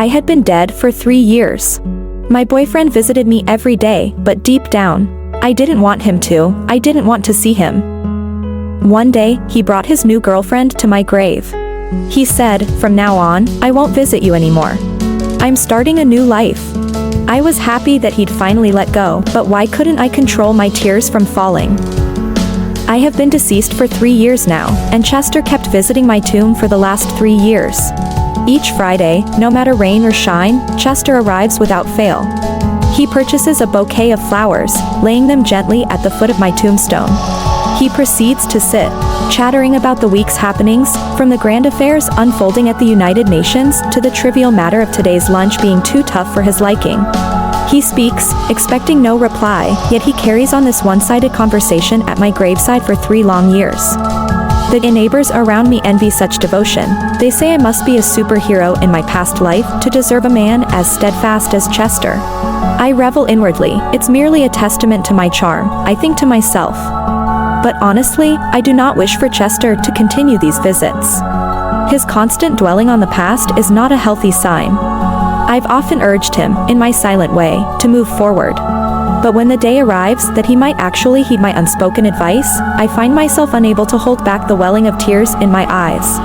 I had been dead for 3 years. My boyfriend visited me every day, but deep down, I didn't want him to. I didn't want to see him. One day, he brought his new girlfriend to my grave. He said, "From now on, I won't visit you anymore. I'm starting a new life." I was happy that he'd finally let go, but why couldn't I control my tears from falling? I have been deceased for 3 years now, and Chester kept visiting my tomb for the last 3 years. Each Friday, no matter rain or shine, Chester arrives without fail. He purchases a bouquet of flowers, laying them gently at the foot of my tombstone. He proceeds to sit, chattering about the week's happenings, from the grand affairs unfolding at the United Nations to the trivial matter of today's lunch being too tough for his liking. He speaks, expecting no reply, yet he carries on this one-sided conversation at my graveside for 3 long years. The neighbors around me envy such devotion. They say I must be a superhero in my past life to deserve a man as steadfast as Chester. I revel inwardly, it's merely a testament to my charm, I think to myself. But honestly, I do not wish for Chester to continue these visits. His constant dwelling on the past is not a healthy sign. I've often urged him, in my silent way, to move forward. But when the day arrives that he might actually heed my unspoken advice, I find myself unable to hold back the welling of tears in my eyes.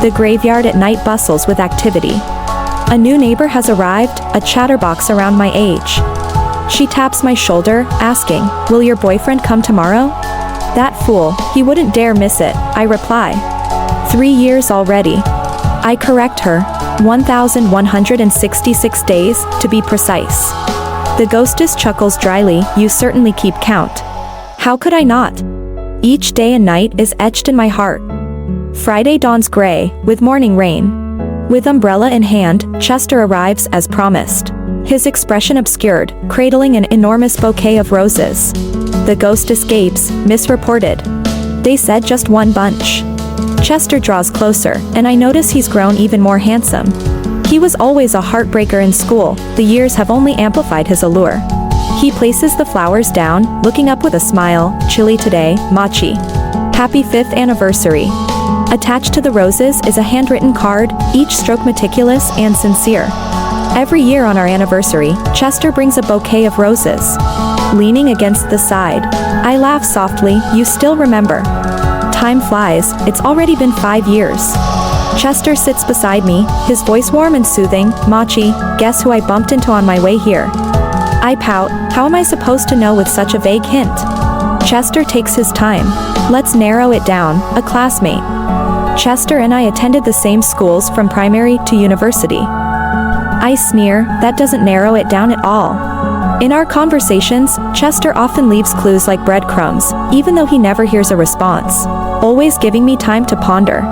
The graveyard at night bustles with activity. A new neighbor has arrived, a chatterbox around my age. She taps my shoulder, asking, "Will your boyfriend come tomorrow?" "That fool, he wouldn't dare miss it," I reply. 3 years already. I correct her, 1,166 days, to be precise. The ghostess chuckles dryly, "You certainly keep count." How could I not? Each day and night is etched in my heart. Friday dawns gray, with morning rain. With umbrella in hand, Chester arrives as promised. His expression obscured, cradling an enormous bouquet of roses. The ghost escapes, misreported. They said just one bunch. Chester draws closer, and I notice he's grown even more handsome. He was always a heartbreaker in school, the years have only amplified his allure. He places the flowers down, looking up with a smile, "Chilly today, Machi. Happy 5th anniversary." Attached to the roses is a handwritten card, each stroke meticulous and sincere. Every year on our anniversary, Chester brings a bouquet of roses. Leaning against the side, I laugh softly, "You still remember." Time flies, it's already been 5 years. Chester sits beside me, his voice warm and soothing, "Machi, guess who I bumped into on my way here?" I pout, how am I supposed to know with such a vague hint? Chester takes his time. Let's narrow it down, a classmate. Chester and I attended the same schools from primary to university. I sneer, that doesn't narrow it down at all. In our conversations, Chester often leaves clues like breadcrumbs, even though he never hears a response, always giving me time to ponder.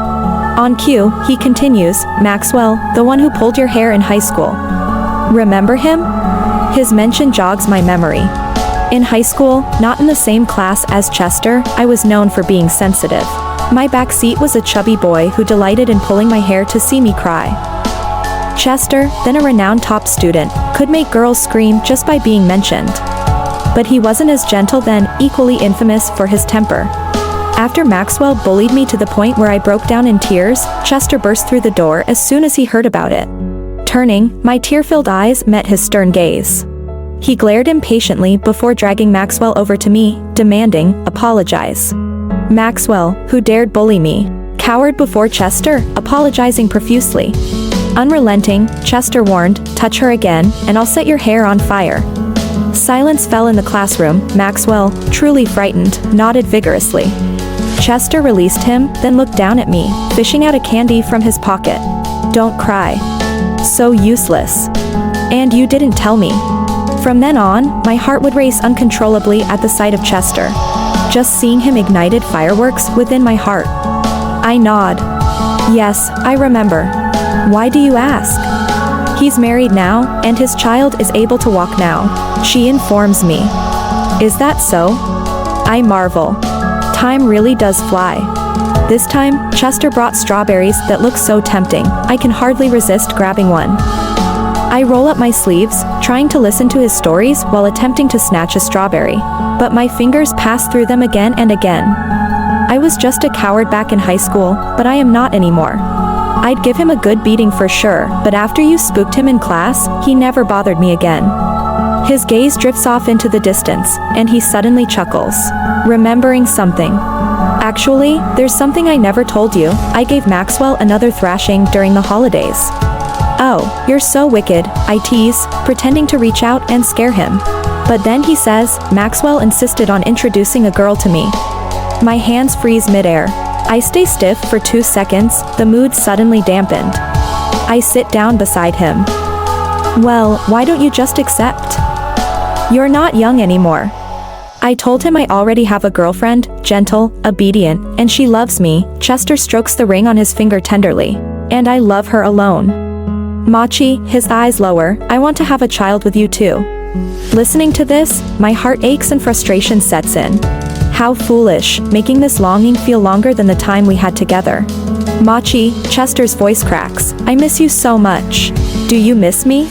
On cue, he continues, "Maxwell, the one who pulled your hair in high school. Remember him?" His mention jogs my memory. In high school, not in the same class as Chester, I was known for being sensitive. My backseat was a chubby boy who delighted in pulling my hair to see me cry. Chester, then a renowned top student, could make girls scream just by being mentioned. But he wasn't as gentle then, equally infamous for his temper. After Maxwell bullied me to the point where I broke down in tears, Chester burst through the door as soon as he heard about it. Turning, my tear-filled eyes met his stern gaze. He glared impatiently before dragging Maxwell over to me, demanding, "Apologize." Maxwell, who dared bully me, cowered before Chester, apologizing profusely. Unrelenting, Chester warned, "Touch her again, and I'll set your hair on fire." Silence fell in the classroom. Maxwell, truly frightened, nodded vigorously. Chester released him, then looked down at me, fishing out a candy from his pocket. "Don't cry. So useless. And you didn't tell me." From then on, my heart would race uncontrollably at the sight of Chester. Just seeing him ignited fireworks within my heart. I nod. "Yes, I remember. Why do you ask?" "He's married now, and his child is able to walk now," she informs me. "Is that so?" I marvel. Time really does fly. This time, Chester brought strawberries that look so tempting, I can hardly resist grabbing one. I roll up my sleeves, trying to listen to his stories while attempting to snatch a strawberry, but my fingers pass through them again and again. I was just a coward back in high school, but I am not anymore. I'd give him a good beating for sure, but after you spooked him in class, he never bothered me again. His gaze drifts off into the distance, and he suddenly chuckles, remembering something. Actually, there's something I never told you. I gave Maxwell another thrashing during the holidays. Oh, you're so wicked, I tease, pretending to reach out and scare him. But then he says, Maxwell insisted on introducing a girl to me. My hands freeze midair. I stay stiff for 2 seconds, the mood suddenly dampened. I sit down beside him. Well, why don't you just accept? You're not young anymore. I told him I already have a girlfriend, gentle, obedient, and she loves me. Chester strokes the ring on his finger tenderly. And I love her alone. Machi, his eyes lower, I want to have a child with you too. Listening to this, my heart aches and frustration sets in. How foolish, making this longing feel longer than the time we had together. Machi, Chester's voice cracks, I miss you so much. Do you miss me?